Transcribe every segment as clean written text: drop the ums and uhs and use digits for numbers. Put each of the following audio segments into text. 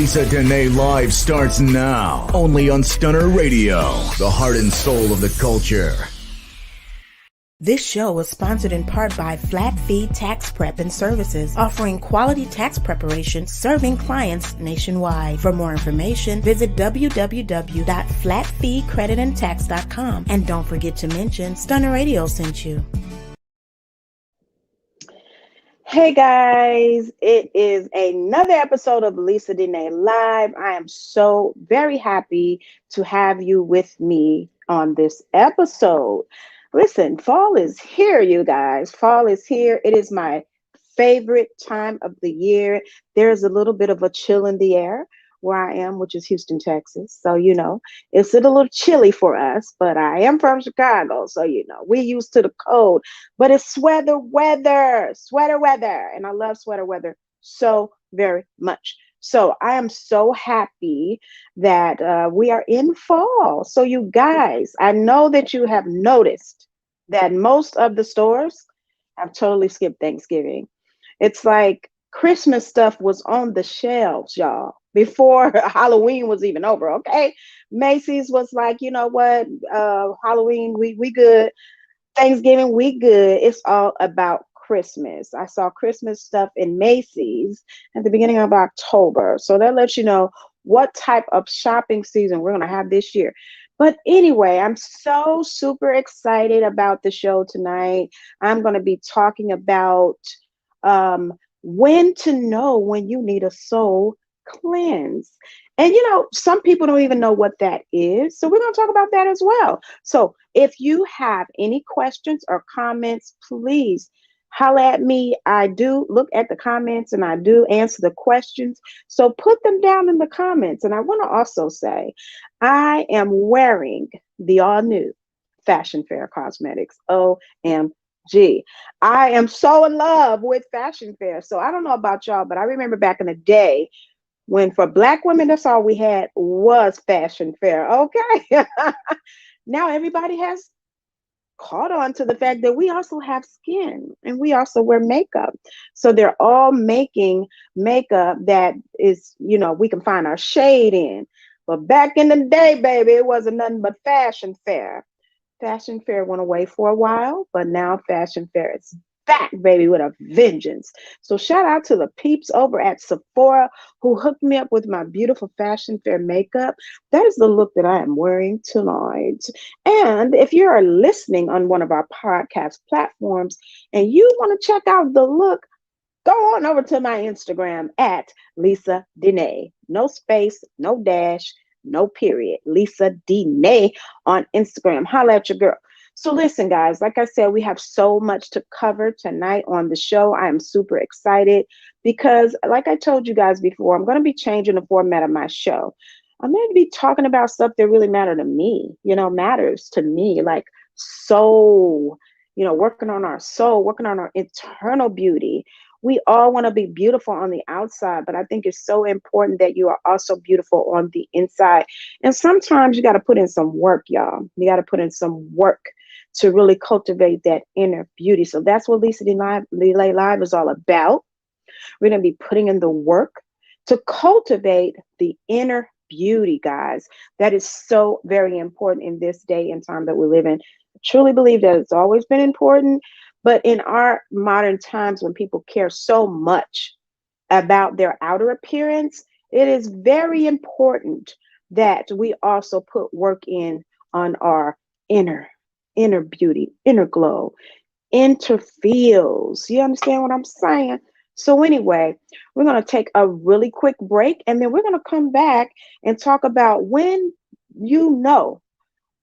Lisa Denae Live starts now, only on Stunner Radio, the heart and soul of the culture. This show is sponsored in part by Flat Fee Tax Prep and Services, offering quality tax preparation, serving clients nationwide. For more information, visit www.flatfeecreditandtax.com. And don't forget to mention Stunner Radio sent you. Hey guys, it is another episode of Lisa Denae Live. I am so very happy to have you with me on this episode. Listen, fall is here, you guys. Fall is here. It is my favorite time of the year. There's a little bit of a chill in the air where I am, which is Houston, Texas. So, it's a little chilly for us, but I am from Chicago. So, we're used to the cold, but it's sweater weather. And I love sweater weather so very much. So I am so happy that we are in fall. So you guys, I know that you have noticed that most of the stores have totally skipped Thanksgiving. It's like Christmas stuff was on the shelves, y'all, before Halloween was even over, okay? Macy's was like, you know what, Halloween, we good. Thanksgiving, we good. It's all about Christmas. I saw Christmas stuff in Macy's at the beginning of October. So that lets you know what type of shopping season we're going to have this year. But anyway, I'm so super excited about the show tonight. I'm going to be talking about when to know when you need a soul cleanse. And some people don't even know what that is. So we're going to talk about that as well. So if you have any questions or comments, please holler at me. I do look at the comments and I do answer the questions. So put them down in the comments. And I want to also say, I am wearing the all new Fashion Fair Cosmetics. OMG. I am so in love with Fashion Fair. So I don't know about y'all, but I remember back in the day when for Black women, that's all we had was Fashion Fair. Okay. Now everybody has caught on to the fact that we also have skin and we also wear makeup. So they're all making makeup that is, we can find our shade in. But back in the day, baby, it wasn't nothing but Fashion Fair. Fashion Fair went away for a while, but now Fashion Fair is back, baby, with a vengeance. So shout out to the peeps over at Sephora who hooked me up with my beautiful Fashion Fair makeup. That is the look that I am wearing tonight. And if you are listening on one of our podcast platforms and you want to check out the look, go on over to my Instagram at Lisa Denae. No space, no dash, no period. Lisa Denae on Instagram. Holla at your girl. So listen, guys, like I said, we have so much to cover tonight on the show. I am super excited because, like I told you guys before, I'm going to be changing the format of my show. I'm going to be talking about stuff that really matter to me, matters to me, like soul, working on our soul, working on our internal beauty. We all want to be beautiful on the outside, but I think it's so important that you are also beautiful on the inside. And sometimes you got to put in some work, y'all. You got to put in some work to really cultivate that inner beauty. So that's what Lisa Denae Live is all about. We're going to be putting in the work to cultivate the inner beauty, guys. That is so very important in this day and time that we live in. I truly believe that it's always been important. But in our modern times, when people care so much about their outer appearance, it is very important that we also put work in on our inner beauty, inner glow, inner feels. You understand what I'm saying? So anyway, we're going to take a really quick break, and then we're going to come back and talk about when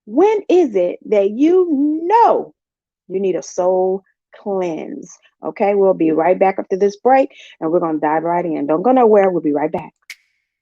is it that you need a soul cleanse. Okay, we'll be right back after this break, and we're going to dive right in. Don't go nowhere. We'll be right back.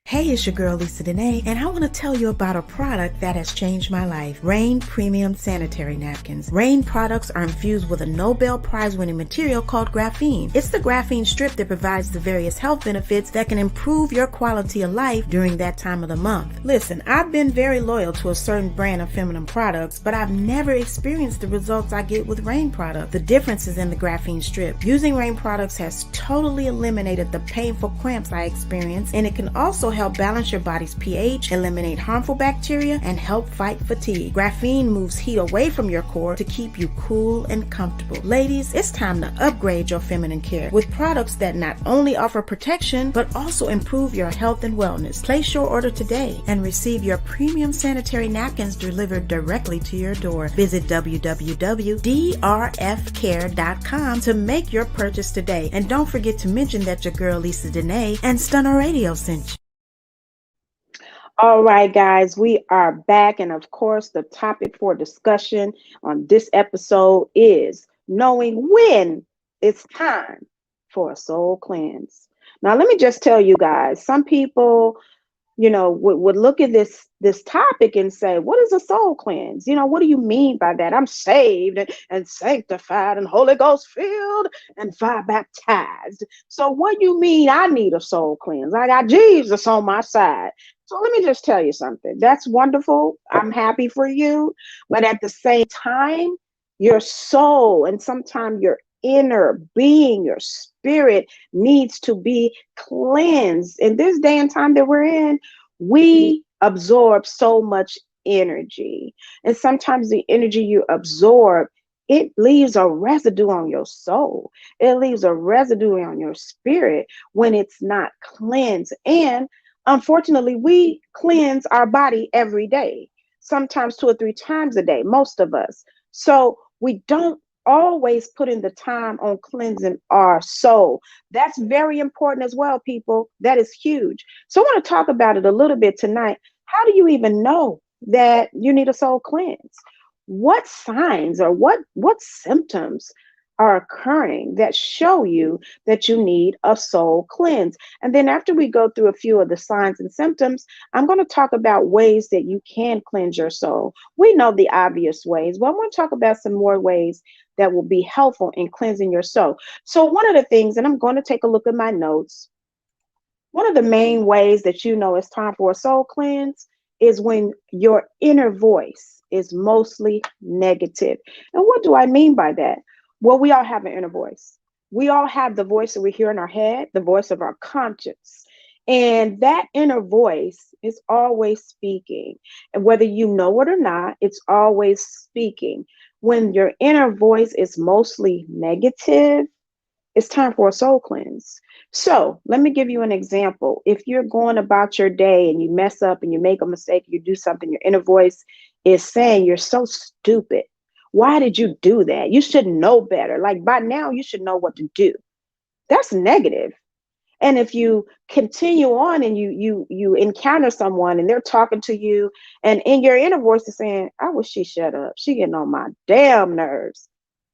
Hey, it's your girl Lisa Denae, and I want to tell you about a product that has changed my life. Rain Premium Sanitary Napkins. Rain products are infused with a Nobel Prize-winning material called graphene. It's the graphene strip that provides the various health benefits that can improve your quality of life during that time of the month. Listen, I've been very loyal to a certain brand of feminine products, but I've never experienced the results I get with Rain products. The difference is in the graphene strip. Using Rain products has totally eliminated the painful cramps I experience, and it can also help balance your body's pH, eliminate harmful bacteria, and help fight fatigue. Graphene moves heat away from your core to keep you cool and comfortable. Ladies, it's time to upgrade your feminine care with products that not only offer protection, but also improve your health and wellness. Place your order today and receive your premium sanitary napkins delivered directly to your door. Visit www.drfcare.com to make your purchase today. And don't forget to mention that your girl Lisa Denae and Stunner Radio sent you. All right, guys, we are back. And of course, the topic for discussion on this episode is knowing when it's time for a soul cleanse. Now, let me just tell you guys, some people, would look at this topic and say, what is a soul cleanse? What do you mean by that? I'm saved and sanctified and Holy Ghost filled and fire baptized. So what do you mean I need a soul cleanse? I got Jesus on my side. So let me just tell you something. That's wonderful. I'm happy for you. But at the same time, your soul and sometimes your inner being, your spirit needs to be cleansed. In this day and time that we're in, we absorb so much energy. And sometimes the energy you absorb, it leaves a residue on your soul. It leaves a residue on your spirit when it's not cleansed. And unfortunately, we cleanse our body every day, sometimes 2 or 3 times a day, most of us. So we don't always put in the time on cleansing our soul. That's very important as well, people. That is huge. So I want to talk about it a little bit tonight. How do you even know that you need a soul cleanse? What signs or what symptoms are occurring that show you that you need a soul cleanse? And then after we go through a few of the signs and symptoms, I'm going to talk about ways that you can cleanse your soul. We know the obvious ways, but I want to talk about some more ways that will be helpful in cleansing your soul. So one of the things, and I'm going to take a look at my notes, one of the main ways that you know it's time for a soul cleanse is when your inner voice is mostly negative. And what do I mean by that? Well, we all have an inner voice. We all have the voice that we hear in our head, the voice of our conscience. And that inner voice is always speaking. And whether you know it or not, it's always speaking. When your inner voice is mostly negative, it's time for a soul cleanse. So let me give you an example. If you're going about your day and you mess up and you make a mistake, you do something, your inner voice is saying, you're so stupid. Why did you do that? You should know better. Like by now, you should know what to do. That's negative. And if you continue on and you encounter someone and they're talking to you and in your inner voice is saying, I wish she shut up. She getting on my damn nerves.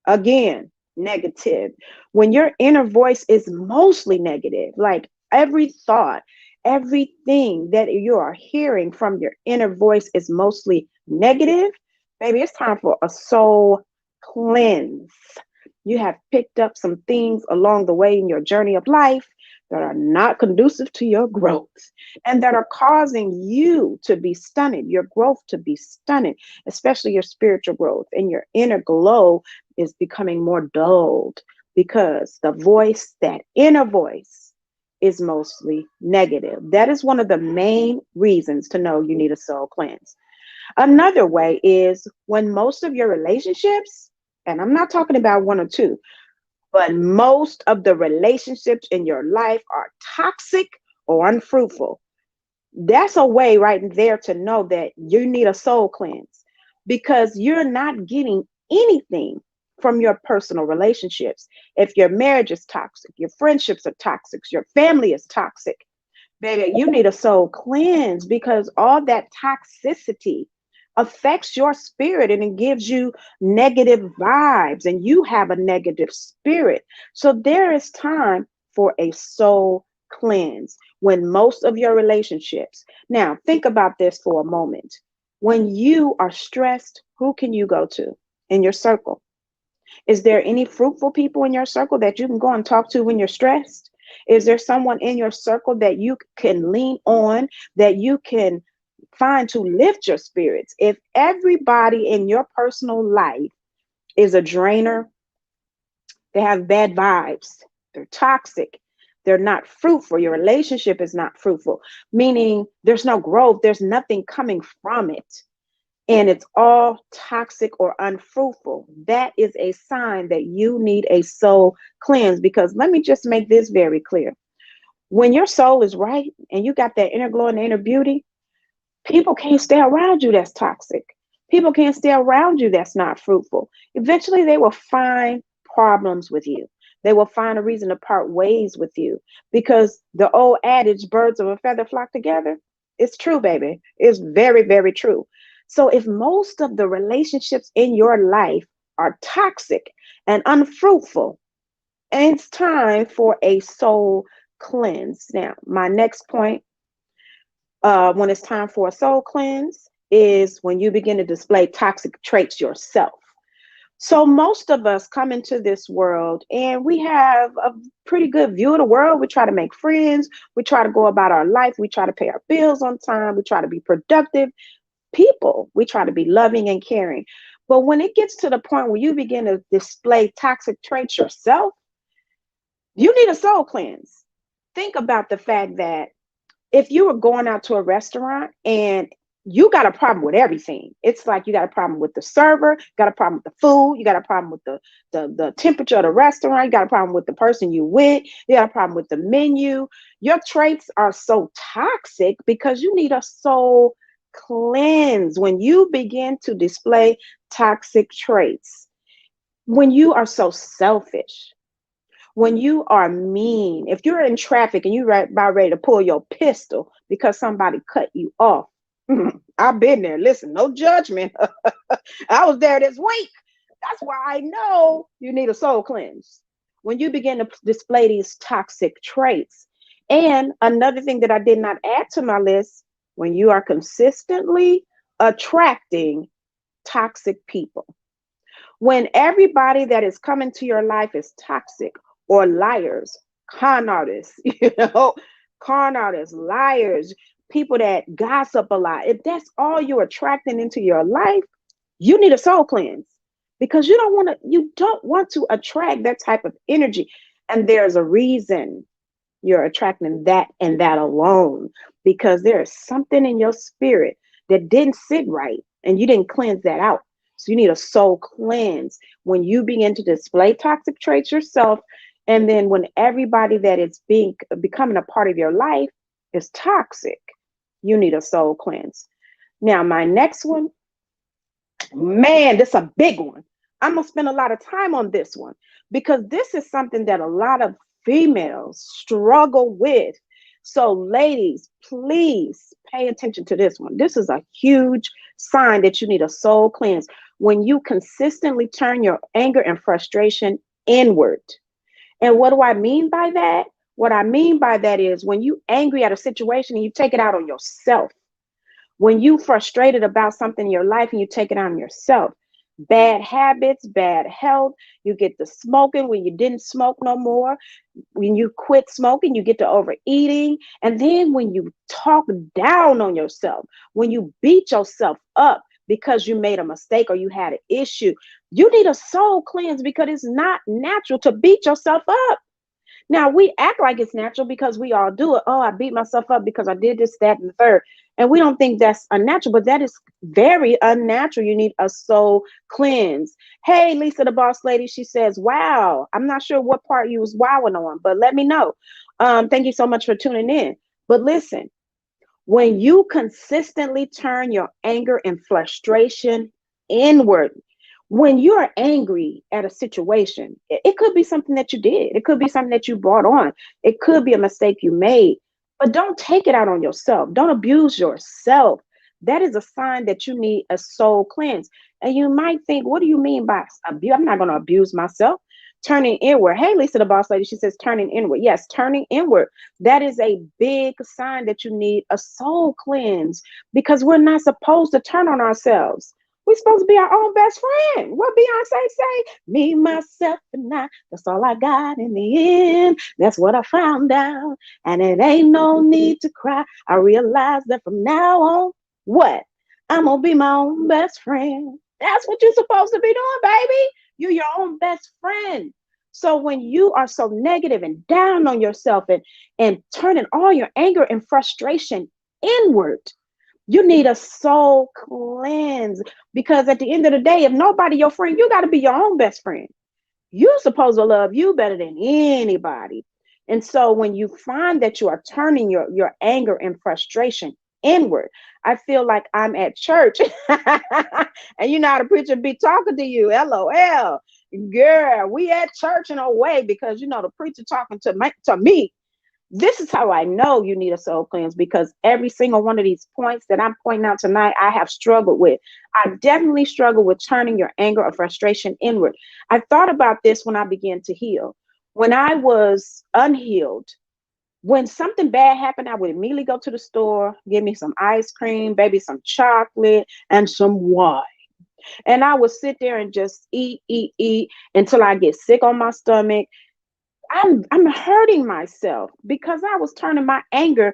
Again, negative. When your inner voice is mostly negative, like every thought, everything that you are hearing from your inner voice is mostly negative, baby, it's time for a soul cleanse. You have picked up some things along the way in your journey of life that are not conducive to your growth and that are causing you to be stunted, your growth to be stunted, especially your spiritual growth, and your inner glow is becoming more dulled because the voice, that inner voice, is mostly negative. That is one of the main reasons to know you need a soul cleanse. Another way is when most of your relationships, and I'm not talking about 1 or 2, but most of the relationships in your life are toxic or unfruitful. That's a way right there to know that you need a soul cleanse because you're not getting anything from your personal relationships. If your marriage is toxic, your friendships are toxic, your family is toxic, baby, you need a soul cleanse because all that toxicity affects your spirit and it gives you negative vibes and you have a negative spirit. So there is time for a soul cleanse when most of your relationships. Now, think about this for a moment. When you are stressed, who can you go to in your circle? Is there any fruitful people in your circle that you can go and talk to when you're stressed? Is there someone in your circle that you can lean on, that you can find to lift your spirits? If everybody in your personal life is a drainer, they have bad vibes, they're toxic, They're not fruitful. Your relationship is not fruitful, meaning there's no growth, there's nothing coming from it, and it's all toxic or unfruitful. That is a sign that you need a soul cleanse. Because let me just make this very clear. When your soul is right and you got that inner glow and inner beauty, people can't stay around you that's toxic. People can't stay around you that's not fruitful. Eventually, they will find problems with you. They will find a reason to part ways with you, because the old adage, birds of a feather flock together, it's true, baby. It's very, very true. So if most of the relationships in your life are toxic and unfruitful, it's time for a soul cleanse. Now, my next point, when it's time for a soul cleanse, is when you begin to display toxic traits yourself. So most of us come into this world and we have a pretty good view of the world. We try to make friends. We try to go about our life. We try to pay our bills on time. We try to be productive people. We try to be loving and caring. But when it gets to the point where you begin to display toxic traits yourself, you need a soul cleanse. Think about the fact that if you were going out to a restaurant and you got a problem with everything, it's like you got a problem with the server, got a problem with the food, you got a problem with the temperature of the restaurant, you got a problem with the person you with, you got a problem with the menu. Your traits are so toxic because you need a soul cleanse. When you begin to display toxic traits, when you are so selfish, when you are mean, if you're in traffic and you're about ready to pull your pistol because somebody cut you off, I've been there. Listen, no judgment. I was there this week. That's why I know you need a soul cleanse. When you begin to display these toxic traits. And another thing that I did not add to my list, when you are consistently attracting toxic people. When everybody that is coming to your life is toxic or liars, con artists, con artists, liars, people that gossip a lot, if that's all you're attracting into your life, you need a soul cleanse, because you don't want to attract that type of energy. And there's a reason you're attracting that and that alone, because there is something in your spirit that didn't sit right and you didn't cleanse that out. So you need a soul cleanse when you begin to display toxic traits yourself. And then when everybody that is becoming a part of your life is toxic, you need a soul cleanse. Now, my next one, man, this is a big one. I'm going to spend a lot of time on this one, because this is something that a lot of females struggle with. So ladies, please pay attention to this one. This is a huge sign that you need a soul cleanse. When you consistently turn your anger and frustration inward. And what do I mean by that? What I mean by that is when you angry at a situation and you take it out on yourself. When you frustrated about something in your life and you take it on yourself. Bad habits, bad health, you get to smoking when you didn't smoke no more. When you quit smoking, you get to overeating. And then when you talk down on yourself, when you beat yourself up because you made a mistake or you had an issue, you need a soul cleanse, because it's not natural to beat yourself up. Now, we act like it's natural because we all do it. Oh, I beat myself up because I did this, that, and the third. And we don't think that's unnatural, but that is very unnatural. You need a soul cleanse. Hey, Lisa, the boss lady, she says, wow. I'm not sure what part you was wowing on, but let me know. Thank you so much for tuning in. But listen, when you consistently turn your anger and frustration inward, when you're angry at a situation, it could be something that you did. It could be something that you brought on. It could be a mistake you made, but don't take it out on yourself. Don't abuse yourself. That is a sign that you need a soul cleanse. And you might think, what do you mean by abuse? I'm not going to abuse myself. Turning inward. Hey, Lisa, the boss lady, she says turning inward. Yes, turning inward. That is a big sign that you need a soul cleanse, because we're not supposed to turn on ourselves. We're supposed to be our own best friend. What Beyonce say? Me, myself, and I. That's all I got in the end. That's what I found out. And it ain't no need to cry. I realize that from now on, what? I'm going to be my own best friend. That's what you're supposed to be doing, baby. You're your own best friend. So when you are so negative and down on yourself and turning all your anger and frustration inward, you need a soul cleanse. Because at the end of the day, if nobody your friend, you got to be your own best friend. You're supposed to love you better than anybody. And so when you find that you are turning your anger and frustration inward, I feel like I'm at church and you know how the preacher be talking to you. LOL. Girl, we at church in a way because you know the preacher talking to me. This is how I know you need a soul cleanse, because every single one of these points that I'm pointing out tonight, I have struggled with. I definitely struggle with turning your anger or frustration inward. I thought about this when I began to heal. When I was unhealed, when something bad happened, I would immediately go to the store, give me some ice cream, baby, some chocolate, and some wine. And I would sit there and just eat until I get sick on my stomach. I'm hurting myself because I was turning my anger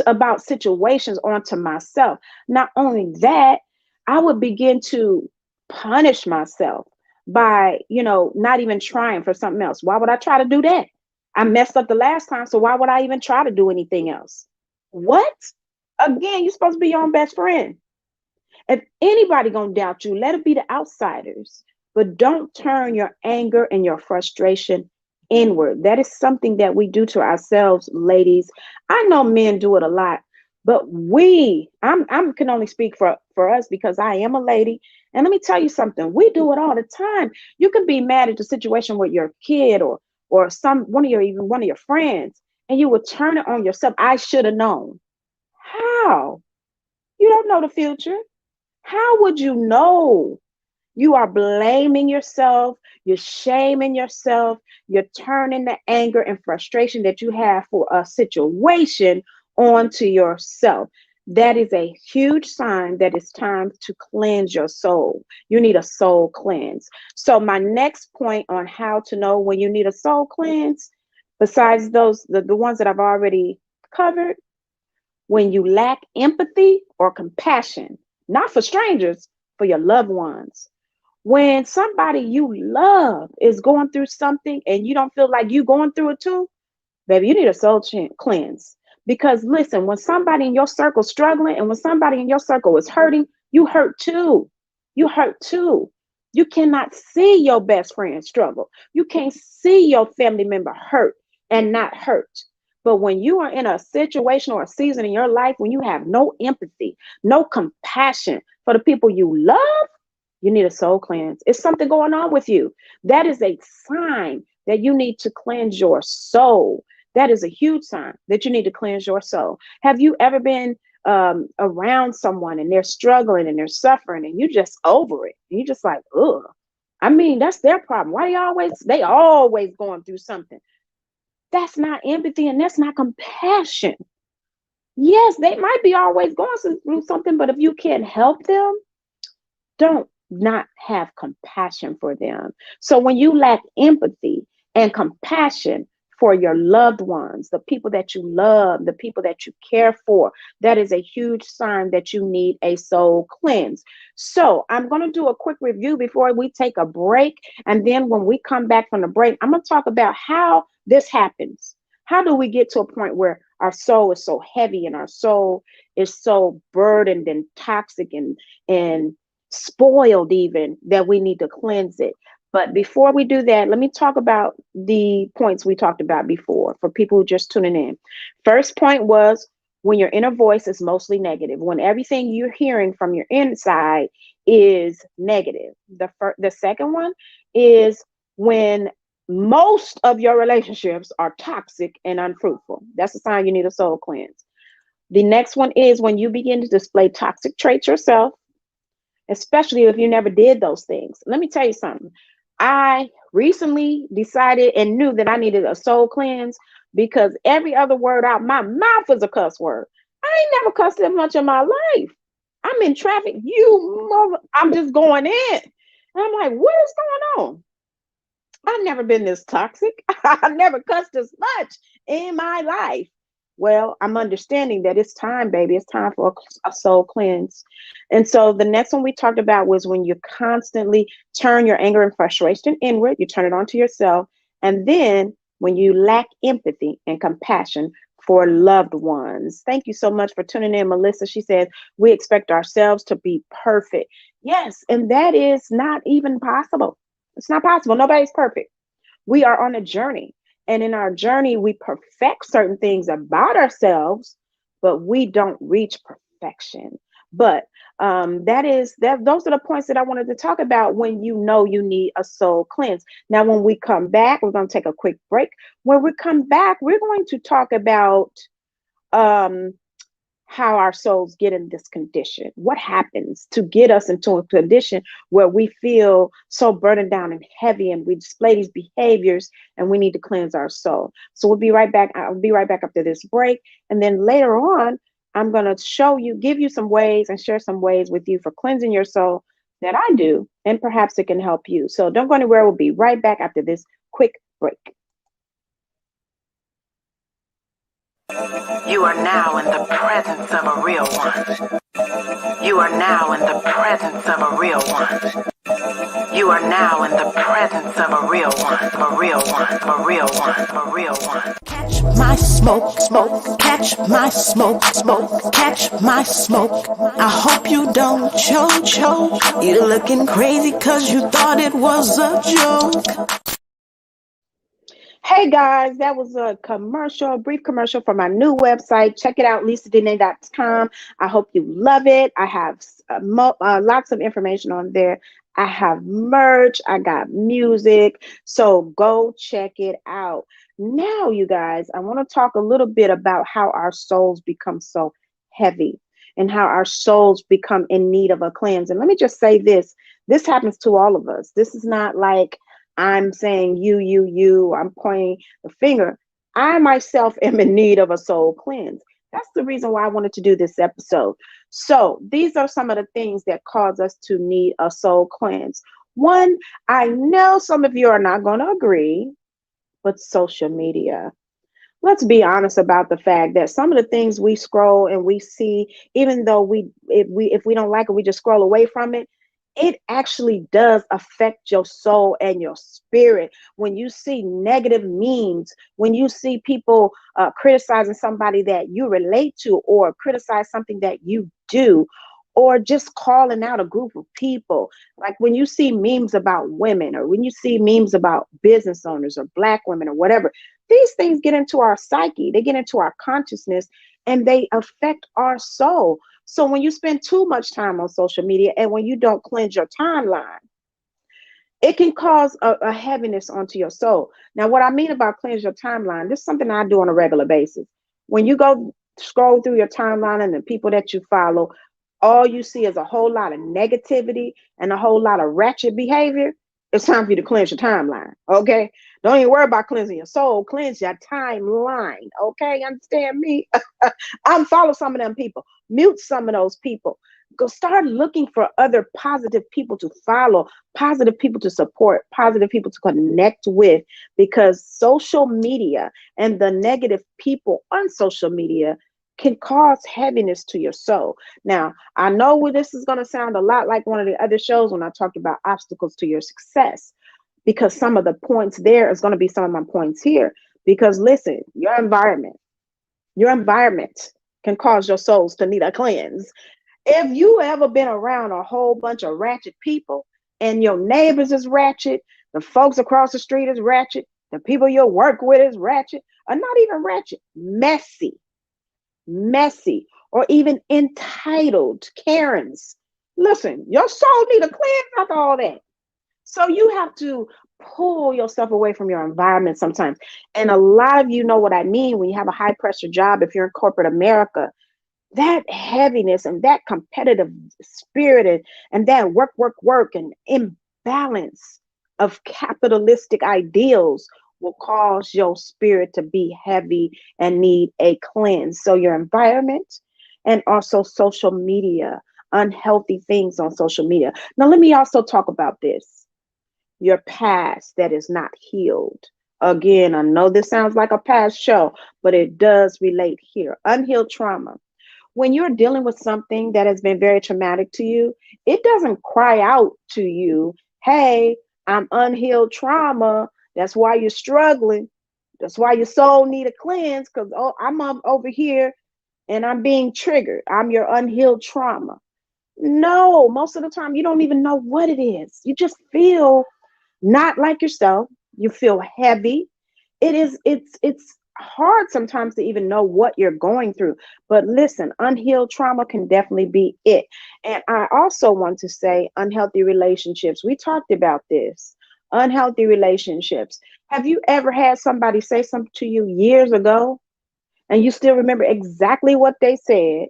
about situations onto myself. Not only that, I would begin to punish myself by, not even trying for something else. Why would I try to do that? I messed up the last time, so why would I even try to do anything else? What? Again, you're supposed to be your own best friend. If anybody gonna doubt you, let it be the outsiders. But don't turn your anger and your frustration inward. That is something that we do to ourselves, ladies. I know men do it a lot, but I'm can only speak for us because I am a lady. And let me tell you something, we do it all the time. You can be mad at the situation with your kid or even one of your friends, and you will turn it on yourself. I should have known. How? You don't know the future. How would you know? You are blaming yourself, you're shaming yourself, you're turning the anger and frustration that you have for a situation onto yourself. That is a huge sign that it's time to cleanse your soul. You need a soul cleanse. So, my next point on how to know when you need a soul cleanse, besides the ones that I've already covered, when you lack empathy or compassion, not for strangers, for your loved ones. When somebody you love is going through something and you don't feel like you going through it too, baby, you need a soul cleanse. Because listen, when somebody in your circle is struggling and when somebody in your circle is hurting, you hurt too. You hurt too. You cannot see your best friend struggle. You can't see your family member hurt and not hurt. But when you are in a situation or a season in your life when you have no empathy, no compassion for the people you love, you need a soul cleanse. It's something going on with you. That is a sign that you need to cleanse your soul. That is a huge sign that you need to cleanse your soul. Have you ever been around someone and they're struggling and they're suffering and you just over it? And you just like, ugh. I mean, that's their problem. Why they always going through something? That's not empathy and that's not compassion. Yes, they might be always going through something, but if you can't help them, don't not have compassion for them. So when you lack empathy and compassion for your loved ones, the people that you love, the people that you care for, that is a huge sign that you need a soul cleanse. So I'm going to do a quick review before we take a break. And then when we come back from the break, I'm going to talk about how this happens. How do we get to a point where our soul is so heavy and our soul is so burdened and toxic and spoiled even that we need to cleanse it? But before we do that, let me talk about the points we talked about before for people who just tuning in. First point was when your inner voice is mostly negative, when everything you're hearing from your inside is negative. The second one is when most of your relationships are toxic and unfruitful. That's a sign you need a soul cleanse. The next one is when you begin to display toxic traits yourself, especially if you never did those things. Let me tell you something. I recently decided and knew that I needed a soul cleanse because every other word out my mouth is a cuss word. I ain't never cussed that much in my life. I'm in traffic. I'm just going in. And I'm like, what is going on? I've never been this toxic. I've never cussed as much in my life. Well, I'm understanding that it's time, baby. It's time for a soul cleanse. And so the next one we talked about was when you constantly turn your anger and frustration inward, you turn it onto yourself. And then when you lack empathy and compassion for loved ones. Thank you so much for tuning in, Melissa. She says, we expect ourselves to be perfect. Yes, and that is not even possible. It's not possible. Nobody's perfect. We are on a journey. And in our journey, we perfect certain things about ourselves, but we don't reach perfection. But those are the points that I wanted to talk about when you know you need a soul cleanse. Now, when we come back, we're going to take a quick break. When we come back, we're going to talk about um, how our souls get in this condition. What happens to get us into a condition where we feel so burdened down and heavy and we display these behaviors and we need to cleanse our soul. So we'll be right back. I'll be right back after this break. And then later on, I'm going to give you some ways and share some ways with you for cleansing your soul that I do, and perhaps it can help you. So don't go anywhere. We'll be right back after this quick break. You are now in the presence of a real one. You are now in the presence of a real one. You are now in the presence of a real one, a real one, a real one, a real one. Catch my smoke, smoke, catch my smoke, smoke, catch my smoke. I hope you don't choke. You're looking crazy 'cause you thought it was a joke. Hey guys, that was a brief commercial for my new website. Check it out, lisadenae.com. I hope you love it. I have lots of information on there. I have merch, I got music, so go check it out. Now, you guys, I want to talk a little bit about how our souls become so heavy and how our souls become in need of a cleanse. And let me just say this happens to all of us. This is not like I'm saying you, I'm pointing the finger. I myself am in need of a soul cleanse. That's the reason why I wanted to do this episode. So these are some of the things that cause us to need a soul cleanse. One, I know some of you are not going to agree, but social media. Let's be honest about the fact that some of the things we scroll and we see, even though if we don't like it, we just scroll away from it. It actually does affect your soul and your spirit. When you see negative memes, when you see people criticizing somebody that you relate to, or criticize something that you do, or just calling out a group of people, like when you see memes about women, or when you see memes about business owners or Black women or whatever, these things get into our psyche, they get into our consciousness, and they affect our soul. So when you spend too much time on social media and when you don't cleanse your timeline, it can cause a heaviness onto your soul. Now, what I mean about cleanse your timeline, this is something I do on a regular basis. When you go scroll through your timeline and the people that you follow, all you see is a whole lot of negativity and a whole lot of ratchet behavior. It's time for you to cleanse your timeline. Okay. Don't even worry about cleansing your soul. Cleanse your timeline. Okay. Understand me? Unfollow some of them people. Mute some of those people. Go start looking for other positive people to follow, positive people to support, positive people to connect with, because social media and the negative people on social media can cause heaviness to your soul. Now, I know where this is going to sound a lot like one of the other shows when I talked about obstacles to your success, because some of the points there is going to be some of my points here. Because listen, your environment can cause your souls to need a cleanse. If you ever been around a whole bunch of ratchet people and your neighbors is ratchet, the folks across the street is ratchet, the people you work with is ratchet, or not even ratchet, messy, or even entitled Karens. Listen, your soul need a cleanse after all that. So you have to pull yourself away from your environment sometimes. And a lot of you know what I mean when you have a high pressure job, if you're in corporate America, that heaviness and that competitive spirit and that work and imbalance of capitalistic ideals will cause your spirit to be heavy and need a cleanse. So your environment and also social media, unhealthy things on social media. Now, let me also talk about this. Your past that is not healed. Again, I know this sounds like a past show, but it does relate here. Unhealed trauma. When you're dealing with something that has been very traumatic to you, it doesn't cry out to you, hey, I'm unhealed trauma That's why you're struggling. That's why your soul need a cleanse, because I'm over here and I'm being triggered. I'm your unhealed trauma. No, most of the time you don't even know what it is. You just feel not like yourself. You feel heavy. It's hard sometimes to even know what you're going through. But listen, unhealed trauma can definitely be it. And I also want to say unhealthy relationships. We talked about this. Unhealthy relationships. Have you ever had somebody say something to you years ago and you still remember exactly what they said,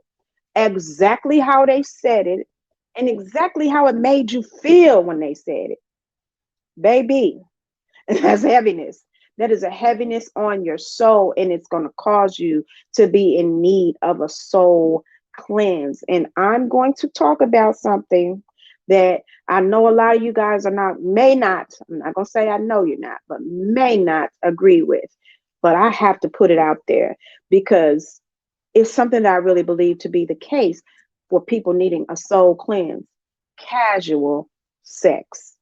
exactly how they said it, and exactly how it made you feel when they said it? Baby, that's heaviness. That is a heaviness on your soul, and it's going to cause you to be in need of a soul cleanse. And I'm going to talk about something that I know a lot of you guys are not, may not, I'm not going to say I know you're not, but may not agree with. But I have to put it out there because it's something that I really believe to be the case for people needing a soul cleanse. Casual sex.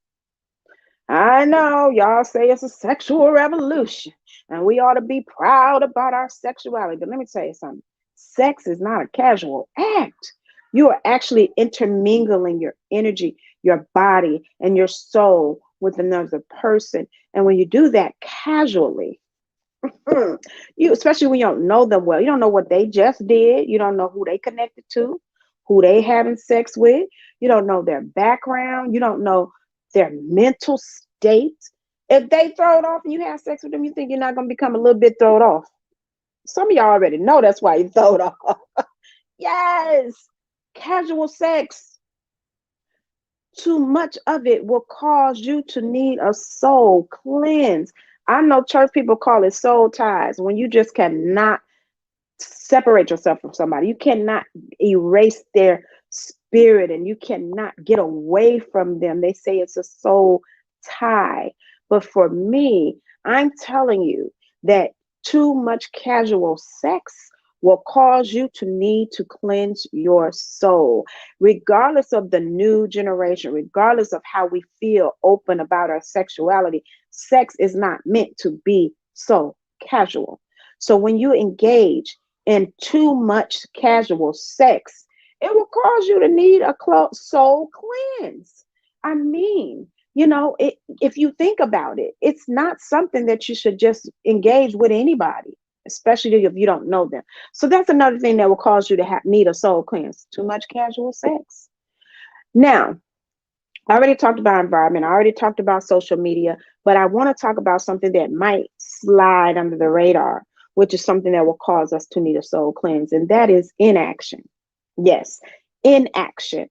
I know y'all say it's a sexual revolution and we ought to be proud about our sexuality. But let me tell you something. Sex is not a casual act. You are actually intermingling your energy, your body, and your soul with another person. And when you do that casually, you, especially when you don't know them well, you don't know what they just did, you don't know who they connected to, who they having sex with, you don't know their background, you don't know their mental state. If they throw it off and you have sex with them, you think you're not going to become a little bit thrown off. Some of y'all already know that's why you throw it off. Yes, casual sex, too much of it will cause you to need a soul cleanse. I know church people call it soul ties, when you just cannot separate yourself from somebody. You cannot erase their spirit and you cannot get away from them. They say it's a soul tie. But for me, I'm telling you that too much casual sex will cause you to need to cleanse your soul, regardless of the new generation, regardless of how we feel open about our sexuality. Sex is not meant to be so casual. So when you engage in too much casual sex, it will cause you to need a soul cleanse. I mean, if you think about it, it's not something that you should just engage with anybody, especially if you don't know them. So that's another thing that will cause you to need a soul cleanse. Too much casual sex. Now, I already talked about environment. I already talked about social media, but I want to talk about something that might slide under the radar, which is something that will cause us to need a soul cleanse, and that is inaction. Yes, inaction.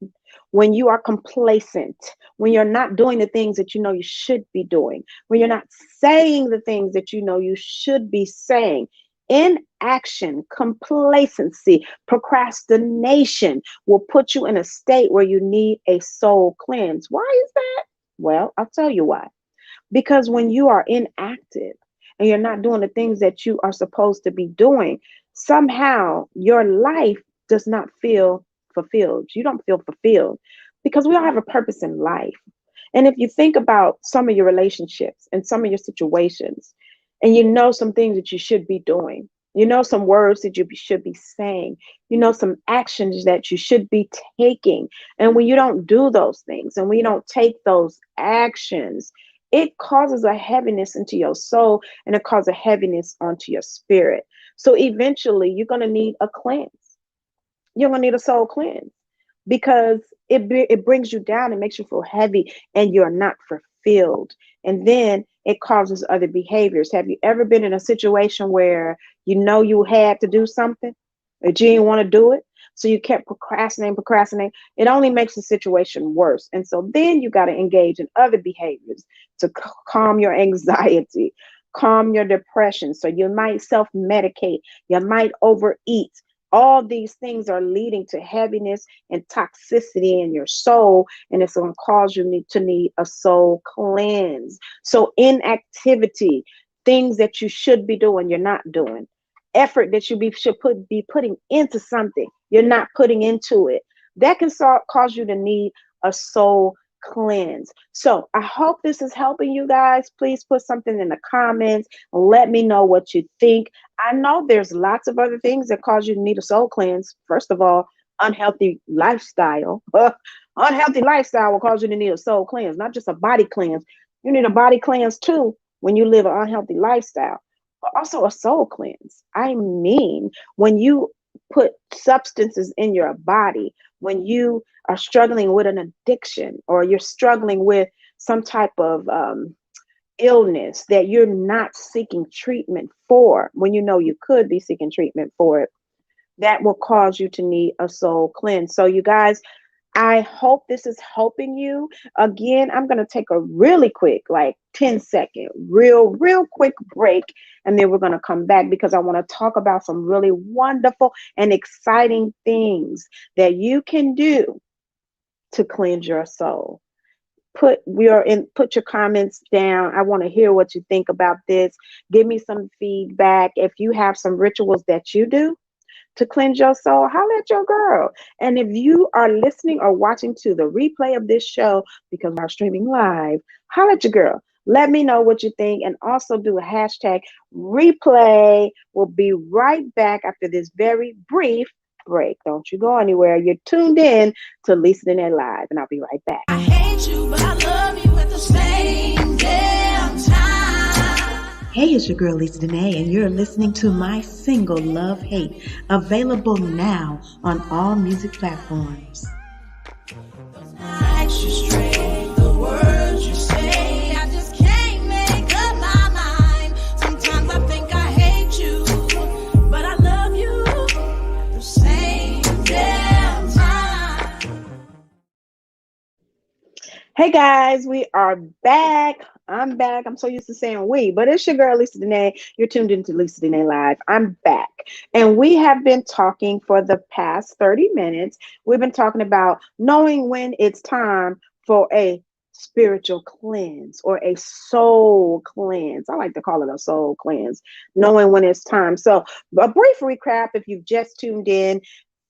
When you are complacent, when you're not doing the things that you know you should be doing, when you're not saying the things that you know you should be saying. Inaction, complacency, procrastination will put you in a state where you need a soul cleanse. Why is that? Well, I'll tell you why. Because when you are inactive and you're not doing the things that you are supposed to be doing, somehow your life does not feel fulfilled. You don't feel fulfilled because we all have a purpose in life. And if you think about some of your relationships and some of your situations, and you know some things that you should be doing, you know some words that you should be saying, you know some actions that you should be taking. And when you don't do those things and when you don't take those actions, it causes a heaviness into your soul and it causes a heaviness onto your spirit. So eventually you're going to need a cleanse. You're going to need a soul cleanse because it brings you down. It makes you feel heavy and you're not fulfilled. And then it causes other behaviors. Have you ever been in a situation where you know you had to do something, but you didn't want to do it? So you kept procrastinating. It only makes the situation worse. And so then you got to engage in other behaviors to calm your anxiety, calm your depression. So you might self-medicate, you might overeat. All these things are leading to heaviness and toxicity in your soul, and it's going to cause you to need a soul cleanse. So inactivity, things that you should be doing, you're not doing. Effort that you should be putting into something, you're not putting into it. That can cause you to need a soul cleanse. So I hope this is helping you guys. Please put something in the comments. Let me know what you think. I know there's lots of other things that cause you to need a soul cleanse. First of all, unhealthy lifestyle. Unhealthy lifestyle will cause you to need a soul cleanse, not just a body cleanse. You need a body cleanse too when you live an unhealthy lifestyle, but also a soul cleanse. I mean, when you put substances in your body, when you are struggling with an addiction or you're struggling with some type of illness that you're not seeking treatment for, when you know you could be seeking treatment for it, that will cause you to need a soul cleanse. So you guys, I hope this is helping you. Again, I'm going to take a really quick, like 10-second, real quick break. And then we're going to come back because I want to talk about some really wonderful and exciting things that you can do to cleanse your soul. Put your comments down. I want to hear what you think about this. Give me some feedback. If you have some rituals that you do to cleanse your soul, holla at your girl. And if you are listening or watching to the replay of this show because we are streaming live, holla at your girl. Let me know what you think, and also do a hashtag replay. We'll be right back after this very brief break. Don't you go anywhere. You're tuned in to Lisa Denae Live, and I'll be right back. I hate you, but I love you at the same damn time. Hey, it's your girl Lisa Denae, and you're listening to my single Love Hate, available now on all music platforms. Nights you stray, the words you say, I just can't make up my mind. Sometimes I think I hate you, but I love you at the same damn time. Hey guys, we are back. I'm back. I'm so used to saying we, but it's your girl Lisa Denae. You're tuned into Lisa Denae Live. I'm back. And we have been talking for the past 30 minutes. We've been talking about knowing when it's time for a spiritual cleanse or a soul cleanse. I like to call it a soul cleanse, knowing when it's time. So a brief recap, if you've just tuned in,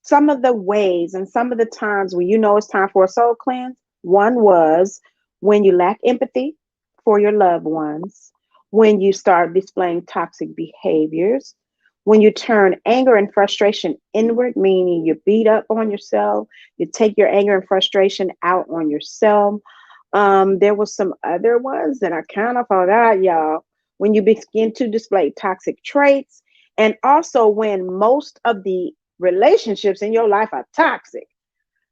some of the ways and some of the times when you know it's time for a soul cleanse. One was when you lack empathy for your loved ones, when you start displaying toxic behaviors, when you turn anger and frustration inward, meaning you beat up on yourself, you take your anger and frustration out on yourself. There was some other ones that I kind of forgot, y'all. When you begin to display toxic traits, and also when most of the relationships in your life are toxic.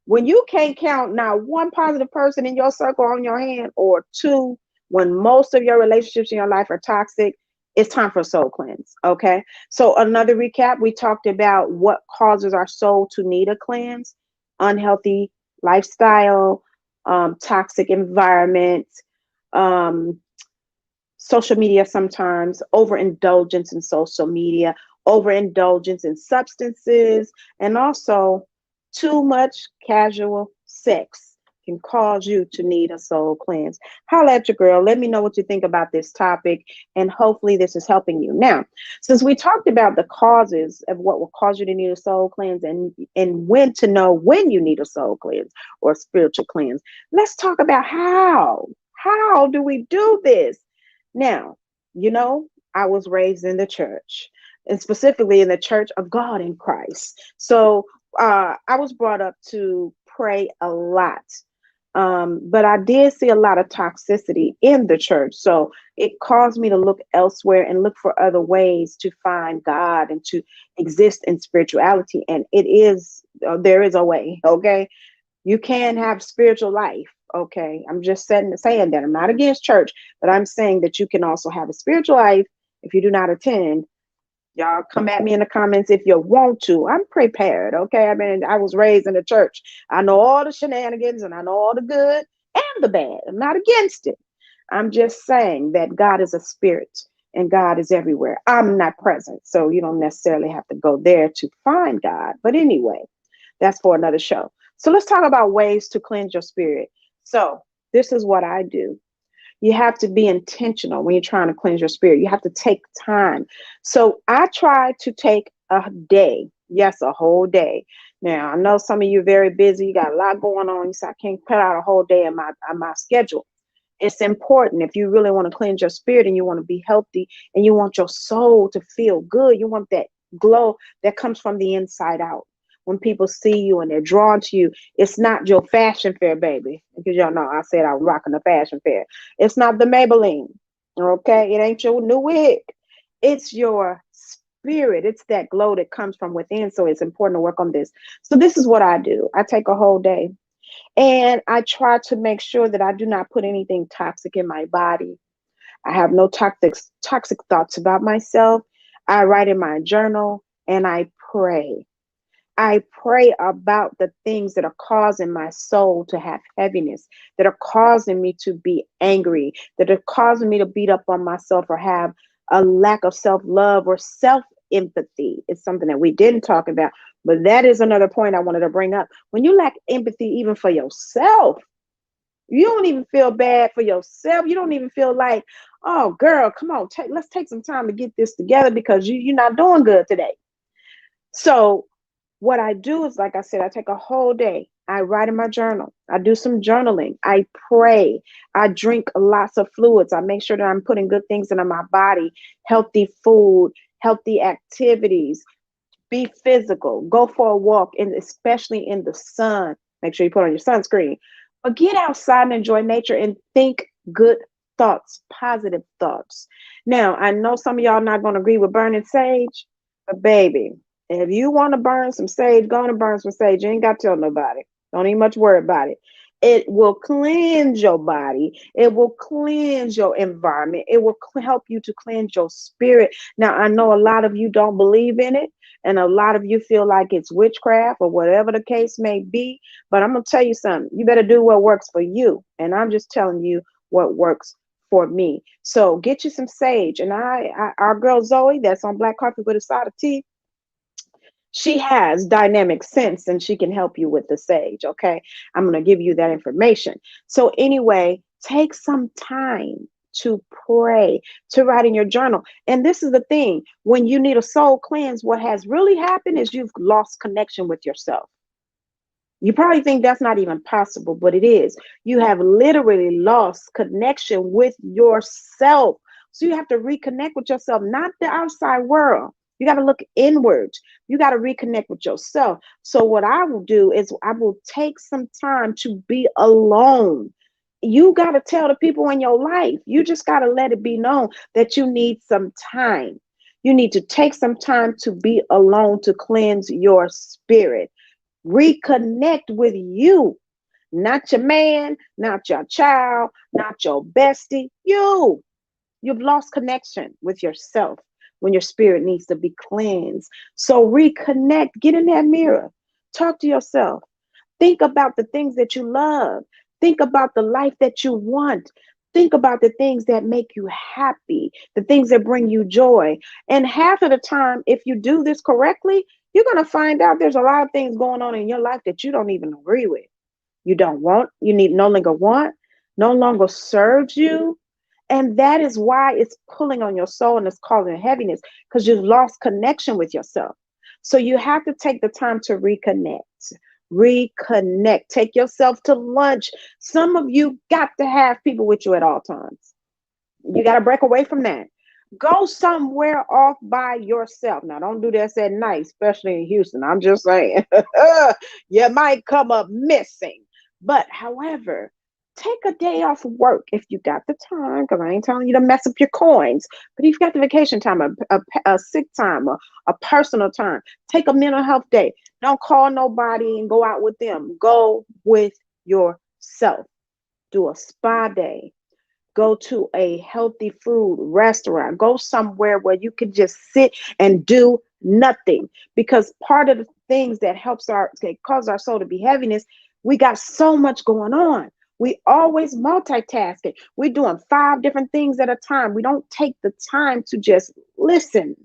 When you can't count not one positive person in your circle on your hand, or two, when most of your relationships in your life are toxic, it's time for a soul cleanse. Okay. So another recap, we talked about what causes our soul to need a cleanse: unhealthy lifestyle, toxic environment, social media, sometimes overindulgence in social media, overindulgence in substances, and also too much casual sex can cause you to need a soul cleanse. Holla at your girl. Let me know what you think about this topic, and hopefully this is helping you. Now, since we talked about the causes of what will cause you to need a soul cleanse, and when to know when you need a soul cleanse or a spiritual cleanse, let's talk about how. How do we do this? Now, I was raised in the church, and specifically in the Church of God in Christ. So I was brought up to pray a lot. But I did see a lot of toxicity in the church. So it caused me to look elsewhere and look for other ways to find God and to exist in spirituality. And there is a way, okay? You can have spiritual life, okay? I'm just saying that. I'm not against church, but I'm saying that you can also have a spiritual life if you do not attend. Y'all come at me in the comments if you want to. I'm prepared, okay? I mean, I was raised in the church. I know all the shenanigans and I know all the good and the bad. I'm not against it. I'm just saying that God is a spirit and God is everywhere. I'm not present, so you don't necessarily have to go there to find God. But anyway, that's for another show. So let's talk about ways to cleanse your spirit. So this is what I do. You have to be intentional when you're trying to cleanse your spirit. You have to take time. So I try to take A day. Yes, a whole day. Now, I know some of you are very busy. You got a lot going on. You say, I can't cut out a whole day on my schedule. It's important if you really want to cleanse your spirit and you want to be healthy and you want your soul to feel good. You want that glow that comes from the inside out. When people see you and they're drawn to you, it's not your fashion fair, baby. Because y'all know I said I was rocking the fashion fair. It's not the Maybelline. Okay. It ain't your new wig. It's your spirit. It's that glow that comes from within. So it's important to work on this. So this is what I do. I take a whole day and I try to make sure that I do not put anything toxic in my body. I have no toxic thoughts about myself. I write in my journal and I pray. I pray about the things that are causing my soul to have heaviness, that are causing me to be angry, that are causing me to beat up on myself or have a lack of self love or self empathy. It's something that we didn't talk about, but that is another point I wanted to bring up. When you lack empathy, even for yourself, you don't even feel bad for yourself. You don't even feel like, oh, girl, come on, let's take some time to get this together because you're not doing good today. So what I do is, like I said, I take a whole day. I write in my journal. I do some journaling. I pray. I drink lots of fluids. I make sure that I'm putting good things into my body, healthy food, healthy activities, be physical, go for a walk, and especially in the sun. Make sure you put on your sunscreen. But get outside and enjoy nature and think good thoughts, positive thoughts. Now, I know some of y'all not going to agree with burning sage, but baby, if you want to burn some sage, go on and burn some sage. You ain't got to tell nobody. Don't even much worry about it. It will cleanse your body. It will cleanse your environment. It will help you to cleanse your spirit. Now, I know a lot of you don't believe in it, and a lot of you feel like it's witchcraft or whatever the case may be. But I'm going to tell you something. You better do what works for you. And I'm just telling you what works for me. So get you some sage. And our girl Zoe, that's on Black Coffee with a Side of Tea, she has dynamic sense and she can help you with the sage. Okay. I'm going to give you that information. So anyway, take some time to pray, to write in your journal. And this is the thing, when you need a soul cleanse, what has really happened is you've lost connection with yourself. You probably think that's not even possible, but it is. You have literally lost connection with yourself. So you have to reconnect with yourself, not the outside world. You got to look inwards. You got to reconnect with yourself. So what I will do is I will take some time to be alone. You got to tell the people in your life. You just got to let it be known that you need some time. You need to take some time to be alone to cleanse your spirit. Reconnect with you, not your man, not your child, not your bestie. You've lost connection with yourself when your spirit needs to be cleansed. So reconnect, get in that mirror, talk to yourself, think about the things that you love, think about the life that you want. Think about the things that make you happy, the things that bring you joy. And half of the time, if you do this correctly, you're going to find out there's a lot of things going on in your life that you don't even agree with. You don't want, you need no longer want, no longer serves you. And that is why it's pulling on your soul and it's causing heaviness because you've lost connection with yourself. So you have to take the time to reconnect. Reconnect. Take yourself to lunch. Some of you got to have people with you at all times. You got to break away from that. Go somewhere off by yourself. Now, don't do this at night, especially in Houston. I'm just saying, you might come up missing. But however, take a day off work if you got the time, because I ain't telling you to mess up your coins. But if you've got the vacation time, a sick time, a personal time, take a mental health day. Don't call nobody and go out with them. Go with yourself. Do a spa day. Go to a healthy food restaurant. Go somewhere where you can just sit and do nothing. Because part of the things that cause our soul to be heaviness, we got so much going on. We always multitasking. We're doing 5 different things at a time. We don't take the time to just listen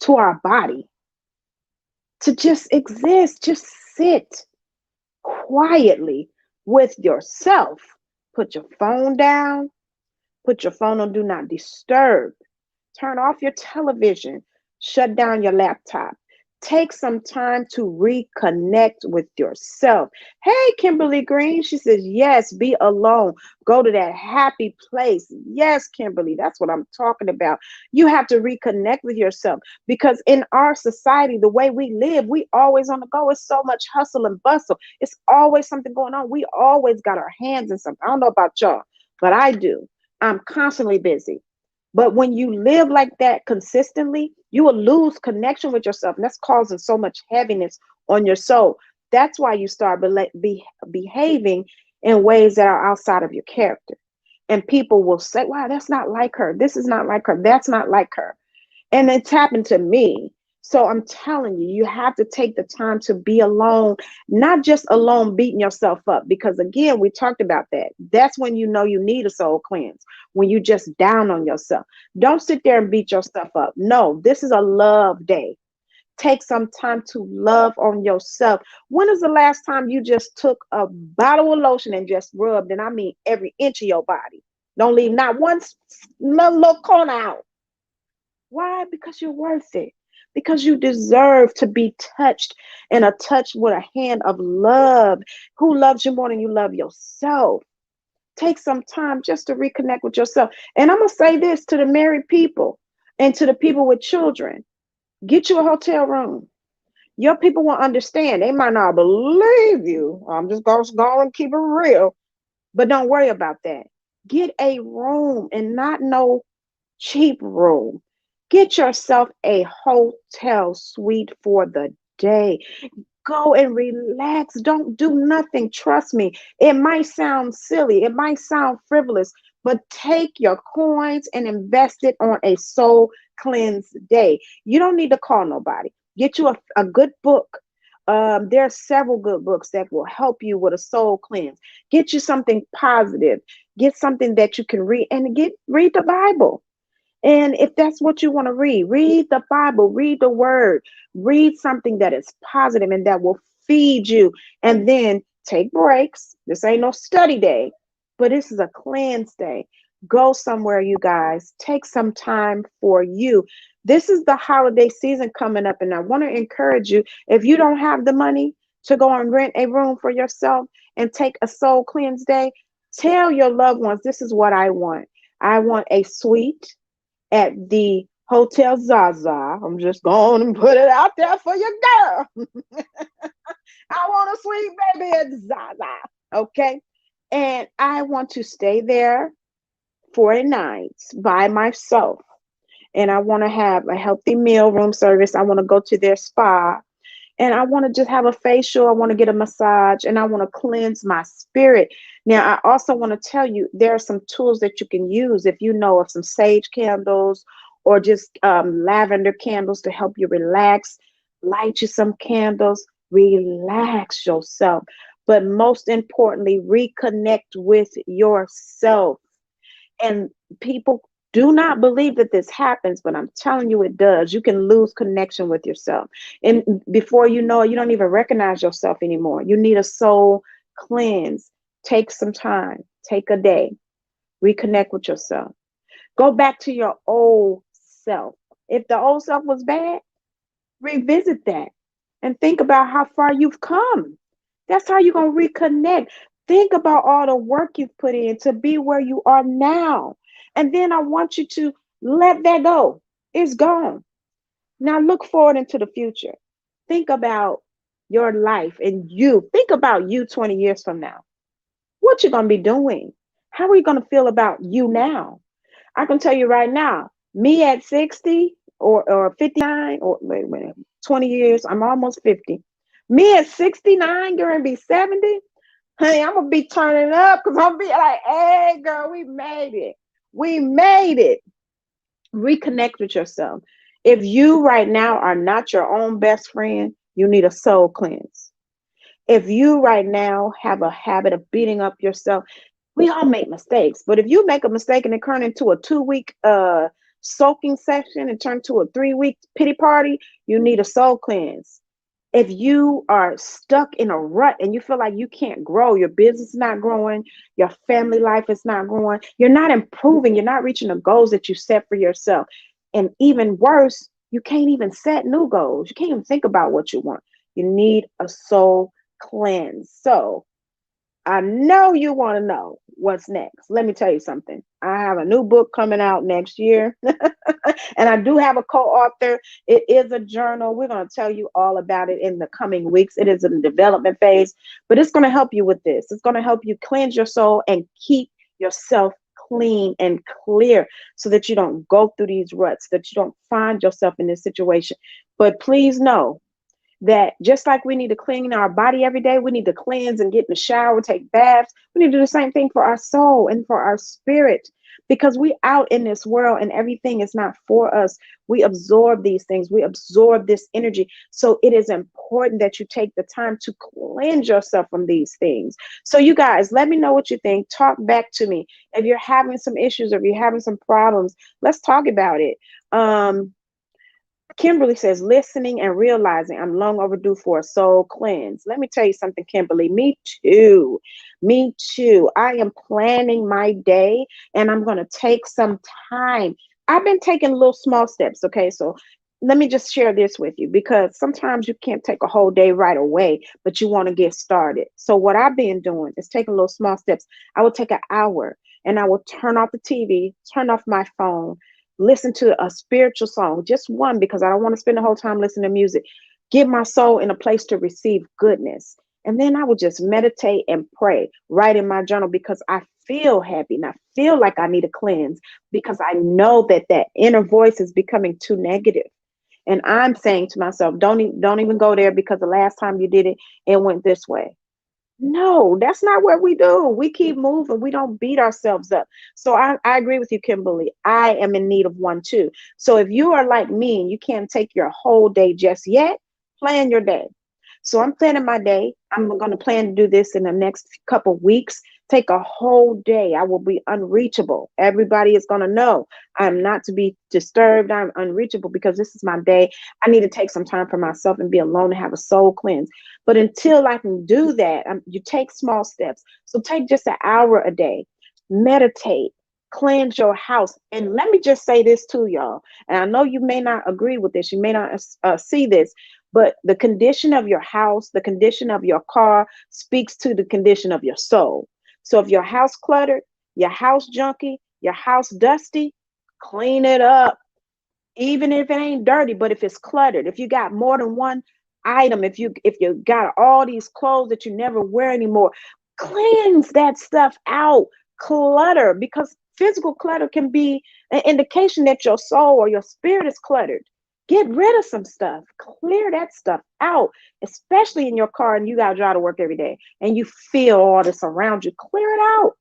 to our body, to just exist, just sit quietly with yourself. Put your phone down. Put your phone on do not disturb. Turn off your television. Shut down your laptop. Take some time to reconnect with yourself. Hey, Kimberly Green, she says, yes, be alone. Go to that happy place. Yes, Kimberly, that's what I'm talking about. You have to reconnect with yourself because in our society, the way we live, we always on the go. It's so much hustle and bustle. It's always something going on. We always got our hands in something. I don't know about y'all, but I do. I'm constantly busy. But when you live like that consistently, you will lose connection with yourself. And that's causing so much heaviness on your soul. That's why you start behaving in ways that are outside of your character. And people will say, wow, that's not like her. This is not like her. That's not like her. And it's happened to me. So I'm telling you, you have to take the time to be alone, not just alone beating yourself up. Because again, we talked about that. That's when you know you need a soul cleanse, when you just down on yourself. Don't sit there and beat yourself up. No, this is a love day. Take some time to love on yourself. When is the last time you just took a bottle of lotion and just rubbed, and I mean every inch of your body? Don't leave not one little corner out. Why? Because you're worth it. Because you deserve to be touched and a touch with a hand of love. Who loves you more than you love yourself? Take some time just to reconnect with yourself. And I'm going to say this to the married people and to the people with children. Get you a hotel room. Your people will understand. They might not believe you. I'm just going to go and keep it real. But don't worry about that. Get a room and not no cheap room. Get yourself a hotel suite for the day. Go and relax. Don't do nothing. Trust me. It might sound silly. It might sound frivolous, but take your coins and invest it on a soul cleanse day. You don't need to call nobody. Get you a good book. There are several good books that will help you with a soul cleanse. Get you something positive. Get something that you can read and read the Bible. And if that's what you want to read the Bible, read the word, read something that is positive and that will feed you. And then take breaks. This ain't no study day, but this is a cleanse day. Go somewhere, you guys. Take some time for you. This is the holiday season coming up, and I want to encourage you, if you don't have the money to go and rent a room for yourself and take a soul cleanse day, tell your loved ones, this is what I want. I want a suite at the Hotel Zaza. I'm just going and put it out there for your girl. I want a sweet baby at Zaza. Okay. And I want to stay there for a night by myself. And I want to have a healthy meal room service. I want to go to their spa. And I want to just have a facial. I want to get a massage and I want to cleanse my spirit. Now, I also want to tell you there are some tools that you can use if you know of some sage candles or just lavender candles to help you relax. Light you some candles, relax yourself. But most importantly, reconnect with yourself. And people do not believe that this happens, but I'm telling you it does. You can lose connection with yourself. And before you know it, you don't even recognize yourself anymore. You need a soul cleanse. Take some time, take a day, reconnect with yourself. Go back to your old self. If the old self was bad, revisit that and think about how far you've come. That's how you're going to reconnect. Think about all the work you've put in to be where you are now. And then I want you to let that go. It's gone. Now look forward into the future. Think about your life and you. Think about you 20 years from now. What you're going to be doing. How are you going to feel about you now? I can tell you right now, me at 60 or 59 or wait a minute, 20 years, I'm almost 50. Me at 69, going to be 70. Hey, I'm going to be turning up because I'm going to be like, hey, girl, we made it. We made it. Reconnect with yourself. If you right now are not your own best friend, you need a soul cleanse. If you right now have a habit of beating up yourself, we all make mistakes. But if you make a mistake and it turn into a 2-week soaking session and turn to a 3-week pity party, you need a soul cleanse. If you are stuck in a rut and you feel like you can't grow, your business is not growing, your family life is not growing, you're not improving, you're not reaching the goals that you set for yourself. And even worse, You can't even set new goals. You can't even think about what you want. You need a soul cleanse. So I know you want to know what's next. Let me tell you something. I have a new book coming out next year, and I do have a co-author. It is a journal. We're going to tell you all about it in the coming weeks. It is in the development phase, but it's going to help you with this. It's going to help you cleanse your soul and keep yourself clean and clear so that you don't go through these ruts, that you don't find yourself in this situation. But please know that just like we need to clean our body every day, we need to cleanse and get in the shower, take baths. We need to do the same thing for our soul and for our spirit, because we out in this world and everything is not for us. We absorb these things. We absorb this energy. So it is important that you take the time to cleanse yourself from these things. So you guys, let me know what you think. Talk back to me. If you're having some issues, or if you're having some problems, let's talk about it. Kimberly says, listening and realizing I'm long overdue for a soul cleanse. Let me tell you something, Kimberly. Me too. Me too. I am planning my day and I'm going to take some time. I've been taking little small steps. Okay. So let me just share this with you, because sometimes you can't take a whole day right away, but you want to get started. So what I've been doing is taking little small steps. I will take an hour and I will turn off the TV, turn off my phone, listen to a spiritual song, just one, because I don't want to spend the whole time listening to music. Get my soul in a place to receive goodness. And then I would just meditate and pray, write in my journal, because I feel happy and I feel like I need a cleanse, because I know that that inner voice is becoming too negative. And I'm saying to myself, don't even go there, because the last time you did it, it went this way. No, that's not what we do. We keep moving. We don't beat ourselves up. So I agree with you, Kimberly. I am in need of one too. So if you are like me and you can't take your whole day just yet, plan your day. So I'm planning my day. I'm going to plan to do this in the next couple of weeks. Take a whole day. I will be unreachable. Everybody is going to know I'm not to be disturbed. I'm unreachable, because this is my day. I need to take some time for myself and be alone and have a soul cleanse. But until I can do that, you take small steps. So take just an hour a day, meditate, cleanse your house. And let me just say this to y'all. And I know you may not agree with this. You may not see this, but the condition of your house, the condition of your car speaks to the condition of your soul. So if your house cluttered, your house junky, your house dusty, clean it up. Even if it ain't dirty, but if it's cluttered, if you got more than one item, if you got all these clothes that you never wear anymore, cleanse that stuff out. Clutter, because physical clutter can be an indication that your soul or your spirit is cluttered. Get rid of some stuff. Clear that stuff out, especially in your car and you got to drive to work every day and you feel all this around you. Clear it out.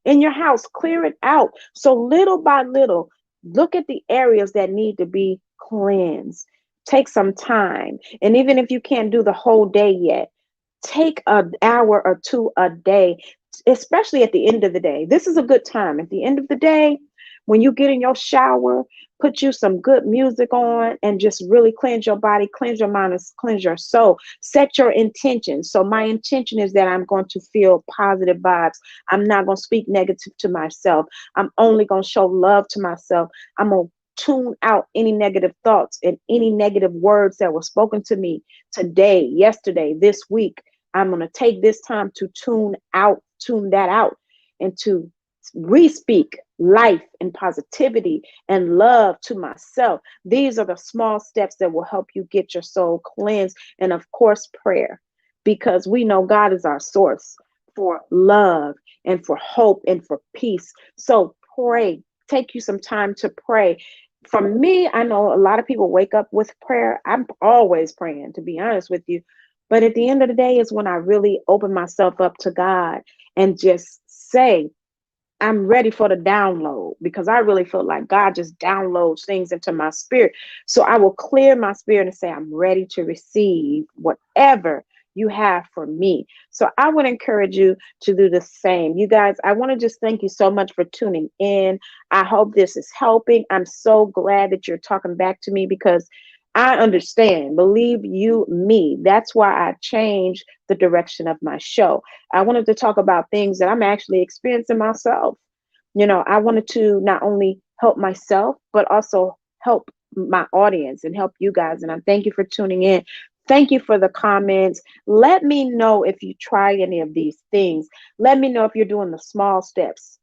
In your house, clear it out. So little by little, look at the areas that need to be cleansed. Take some time. And even if you can't do the whole day yet, take an hour or two a day, especially at the end of the day. This is a good time. At the end of the day, when you get in your shower, put you some good music on and just really cleanse your body, cleanse your mind, and cleanse your soul. Set your intention. So my intention is that I'm going to feel positive vibes. I'm not going to speak negative to myself. I'm only going to show love to myself. I'm going to tune out any negative thoughts and any negative words that were spoken to me today, yesterday, this week. I'm going to take this time to tune that out, and to re-speak life and positivity and love to myself. These are the small steps that will help you get your soul cleansed. And of course, prayer, because we know God is our source for love and for hope and for peace. So pray. Take you some time to pray. For me, I know a lot of people wake up with prayer. I'm always praying, to be honest with you. But at the end of the day is when I really open myself up to God and just say, I'm ready for the download, because I really feel like God just downloads things into my spirit. So I will clear my spirit and say, I'm ready to receive whatever you have for me. So I would encourage you to do the same. You guys, I want to just thank you so much for tuning in. I hope this is helping. I'm so glad that you're talking back to me, because I understand, believe you me. That's why I changed the direction of my show. I wanted to talk about things that I'm actually experiencing myself. I wanted to not only help myself, but also help my audience and help you guys. And I thank you for tuning in. Thank you for the comments. Let me know if you try any of these things. Let me know if you're doing the small steps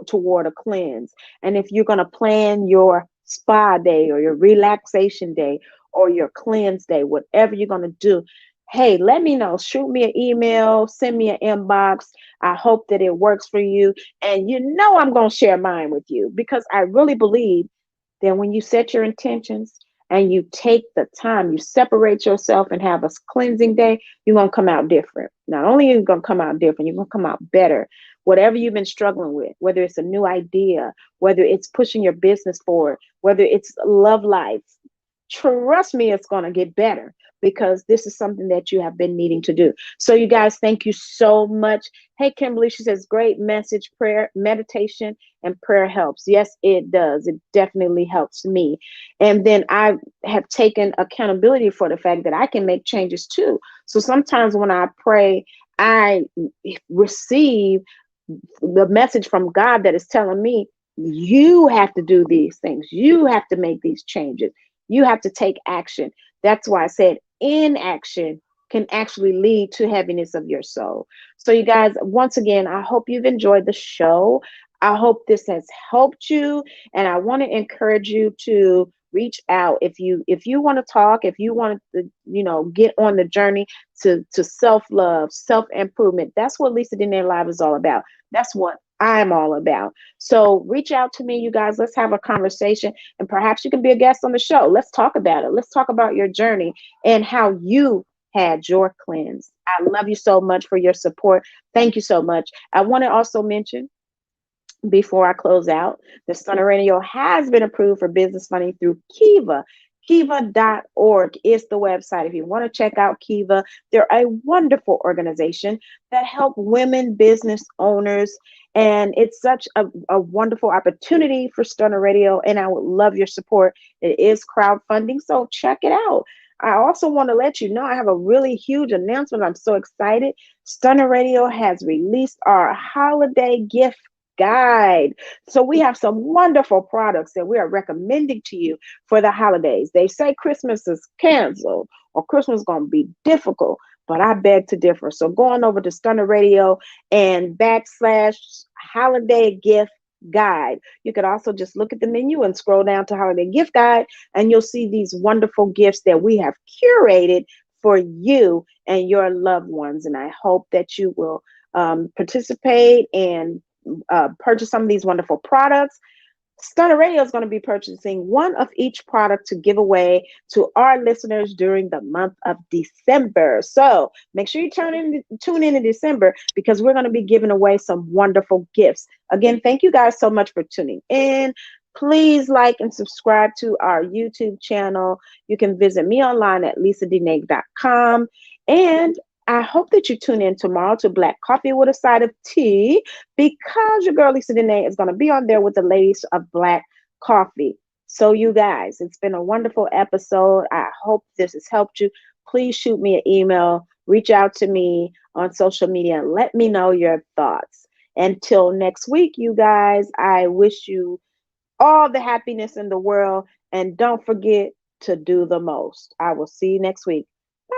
toward a cleanse. And if you're going to plan your spa day or your relaxation day or your cleanse day, whatever you're going to do, hey, let me know. Shoot me an email, send me an inbox. I hope that it works for you. And you know I'm going to share mine with you, because I really believe that when you set your intentions and you take the time, you separate yourself and have a cleansing day, you're going to come out different. Not only are you going to come out different, you're going to come out better. Whatever you've been struggling with, whether it's a new idea, whether it's pushing your business forward, whether it's love life, trust me, it's going to get better, because this is something that you have been needing to do. So you guys, thank you so much. Hey, Kimberly, she says, great message. Prayer, meditation, and prayer helps. Yes, it does. It definitely helps me. And then I have taken accountability for the fact that I can make changes too. So sometimes when I pray, I receive the message from God that is telling me, you have to do these things. You have to make these changes. You have to take action. That's why I said inaction can actually lead to heaviness of your soul. So you guys, once again, I hope you've enjoyed the show. I hope this has helped you. And I want to encourage you to reach out if you want to talk, if you want to, get on the journey to self-love, self-improvement. That's what Lisa Denae Live is all about. That's what I'm all about. So reach out to me, you guys. Let's have a conversation, and perhaps you can be a guest on the show. Let's talk about it. Let's talk about your journey and how you had your cleanse. I love you so much for your support. Thank you so much. I want to also mention, before I close out, the Stunner Radio has been approved for business funding through Kiva. Kiva.org is the website. If you want to check out Kiva, they're a wonderful organization that help women business owners. And it's such a wonderful opportunity for Stunner Radio. And I would love your support. It is crowdfunding, so check it out. I also want to let you know I have a really huge announcement. I'm so excited. Stunner Radio has released our holiday gift guide. So we have some wonderful products that we are recommending to you for the holidays. They say Christmas is canceled or Christmas is going to be difficult, but I beg to differ. So going over to Stunner Radio and /holiday gift guide. You could also just look at the menu and scroll down to holiday gift guide, and you'll see these wonderful gifts that we have curated for you and your loved ones. And I hope that you will participate and purchase some of these wonderful products. Stunner Radio is going to be purchasing one of each product to give away to our listeners during the month of December. So make sure you tune in December, because we're going to be giving away some wonderful gifts. Again, thank you guys so much for tuning in. Please like and subscribe to our YouTube channel. You can visit me online at lisadenae.com. And I hope that you tune in tomorrow to Black Coffee with a Side of Tea, because your girl Lisa Denae is going to be on there with the ladies of Black Coffee. So you guys, it's been a wonderful episode. I hope this has helped you. Please shoot me an email, reach out to me on social media, and let me know your thoughts. Until next week, you guys, I wish you all the happiness in the world, and don't forget to do the most. I will see you next week. Bye.